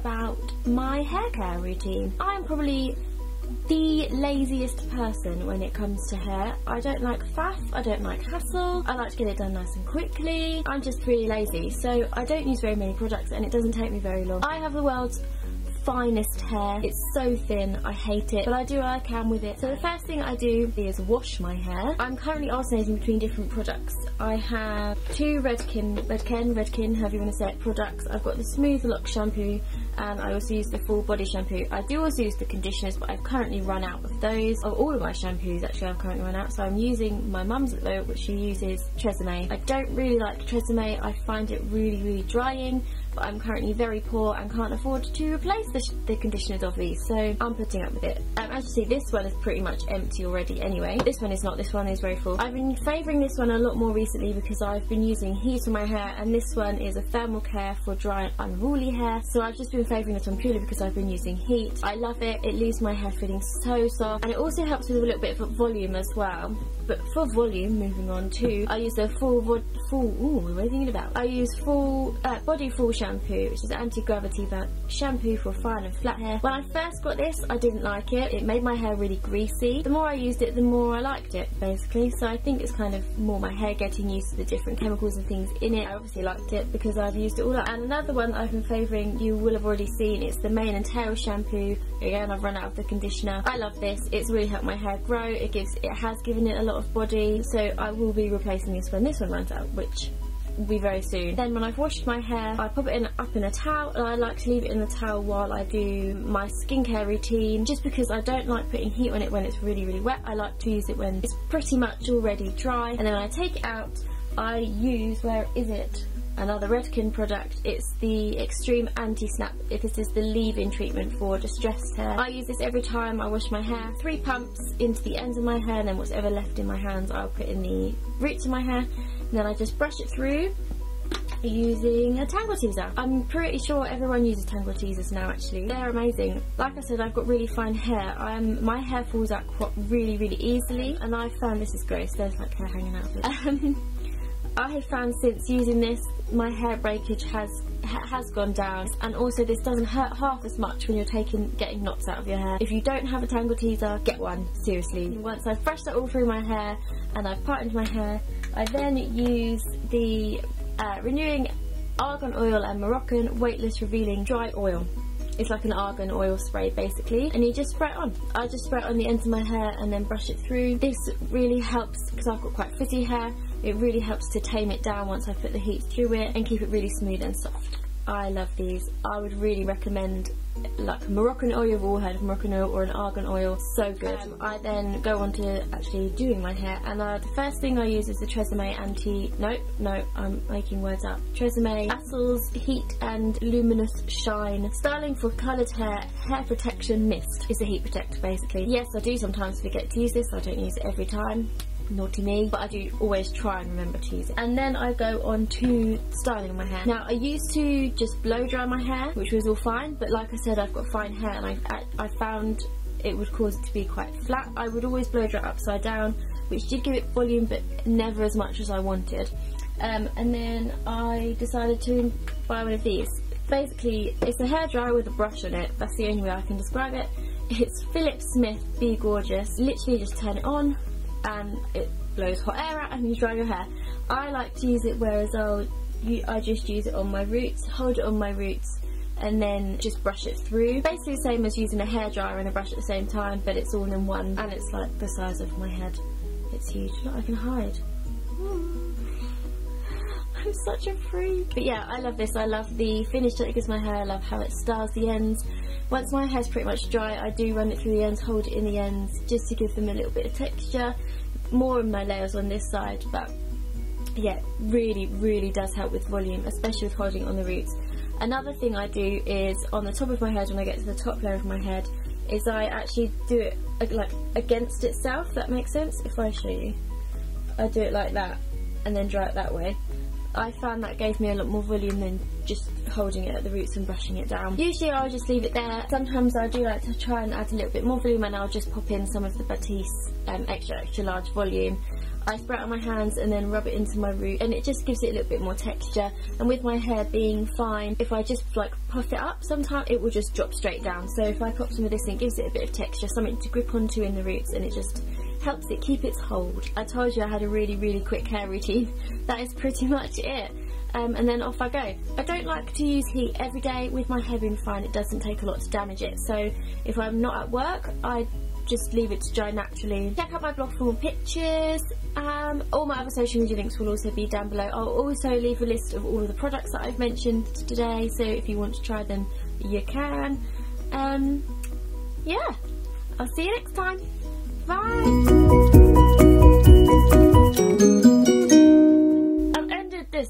about my hair care routine. I'm probably the laziest person when it comes to hair. I don't like faff, I don't like hassle, I like to get it done nice and quickly. I'm just really lazy, so I don't use very many products and it doesn't take me very long. I have the world's finest hair. It's so thin, I hate it, but I do what I can with it. So the first thing I do is wash my hair. I'm currently alternating between different products. I have two Redken, however you want to say it, products. I've got the Smooth Lock shampoo and I also use the full body shampoo. I do also use the conditioners, but I've currently run out of those. Of all of my shampoos actually I've currently run out, so I'm using my mum's at the moment, which she uses Tresemme. I don't really like Tresemme, I find it really drying, but I'm currently very poor and can't afford to replace the conditioners of these, so I'm putting up with it. As you see, this one is pretty much empty already anyway. This one is not, this one is very full. I've been favouring this one a lot more recently because I've been using heat on my hair, and this one is a thermal care for dry and unruly hair, so I've just been favouring this one purely because I've been using heat. I love it, it leaves my hair feeling so soft, and it also helps with a little bit of volume as well. But for volume, moving on to, I use the I use body full shampoo, which is anti-gravity shampoo for fine and flat hair. When I first got this, I didn't like it. It made my hair really greasy. The more I used it, the more I liked it, basically. So I think it's kind of more my hair getting used to the different chemicals and things in it. I obviously liked it because I've used it all up. And another one that I've been favouring, you will have already seen, it's the mane and tail shampoo. Again, I've run out of the conditioner. I love this. It's really helped my hair grow. It has given it a lot of body, so I will be replacing this when this one runs out, which will be very soon. Then when I've washed my hair, I pop it up in a towel, and I like to leave it in the towel while I do my skincare routine, just because I don't like putting heat on it when it's really wet. I like to use it when it's pretty much already dry, and then when I take it out, I use, where is it? Another Redken product. It's the Extreme Anti-Snap. This is the leave-in treatment for distressed hair. I use this every time I wash my hair. 3 pumps into the ends of my hair, and then whatever left in my hands I'll put in the roots of my hair, and then I just brush it through using a tangle teaser. I'm pretty sure everyone uses tangle teasers now actually. They're amazing. Like I said, I've got really fine hair. My hair falls out really easily, and I found, this is gross, there's like hair hanging out of it. I have found since using this, my hair breakage has gone down, and also this doesn't hurt half as much when you're getting knots out of your hair. If you don't have a tangle teaser, get one, seriously. Once I've brushed it all through my hair and I've parted my hair, I then use the Renewing Argan Oil and Moroccan Weightless Revealing Dry Oil. It's like an argan oil spray basically, and you just spray it on. I just spray it on the ends of my hair and then brush it through. This really helps because I've got quite frizzy hair. It really helps to tame it down once I put the heat through it and keep it really smooth and soft. I love these. I would really recommend like Moroccan oil. You've all heard of Moroccan oil or an argan oil. So good. I then go on to actually doing my hair, and the first thing I use is the Tresemme I'm making words up. Tresemme Tassels Heat and Luminous Shine Styling for Coloured Hair Protection Mist. It's a heat protector basically. Yes, I do sometimes forget to use this. I don't use it every time. Naughty me, but I do always try and remember to use it. And then I go on to styling my hair. Now I used to just blow dry my hair, which was all fine, but like I said, I've got fine hair, and I found it would cause it to be quite flat. I would always blow dry upside down, which did give it volume, but never as much as I wanted. And then I decided to buy one of these. Basically, it's a hairdryer with a brush on it. That's the only way I can describe it. It's Philip Smith Be Gorgeous. Literally just turn it on, and it blows hot air out and you dry your hair. I like to use it, whereas I just use it on my roots, hold it on my roots, and then just brush it through. Basically the same as using a hairdryer and a brush at the same time, but it's all in one, and it's like the size of my head. It's huge. Look, I can hide. I'm such a freak. But yeah, I love this. I love the finish that it gives my hair. I love how it styles the ends. Once my hair's pretty much dry, I do run it through the ends, hold it in the ends, just to give them a little bit of texture. More of my layers on this side, but yeah, really does help with volume, especially with holding it on the roots. Another thing I do is on the top of my head, when I get to the top layer of my head, is I actually do it like against itself, if that makes sense. If I show you, I do it like that and then dry it that way. I found that gave me a lot more volume than just holding it at the roots and brushing it down. Usually I'll just leave it there. Sometimes I do like to try and add a little bit more volume, and I'll just pop in some of the Batiste extra large volume. I spray it on my hands and then rub it into my root, and it just gives it a little bit more texture. And with my hair being fine, if I just like puff it up, sometimes it will just drop straight down. So if I pop some of this in, it gives it a bit of texture, something to grip onto in the roots, and it just helps it keep its hold. I told you I had a really quick hair routine. That is pretty much it. And then off I go. I don't like to use heat every day. With my hair being fine, it doesn't take a lot to damage it. So if I'm not at work, I just leave it to dry naturally. Check out my blog for more pictures. All my other social media links will also be down below. I'll also leave a list of all of the products that I've mentioned today, so if you want to try them, you can. Yeah, I'll see you next time. Bye! I've ended this.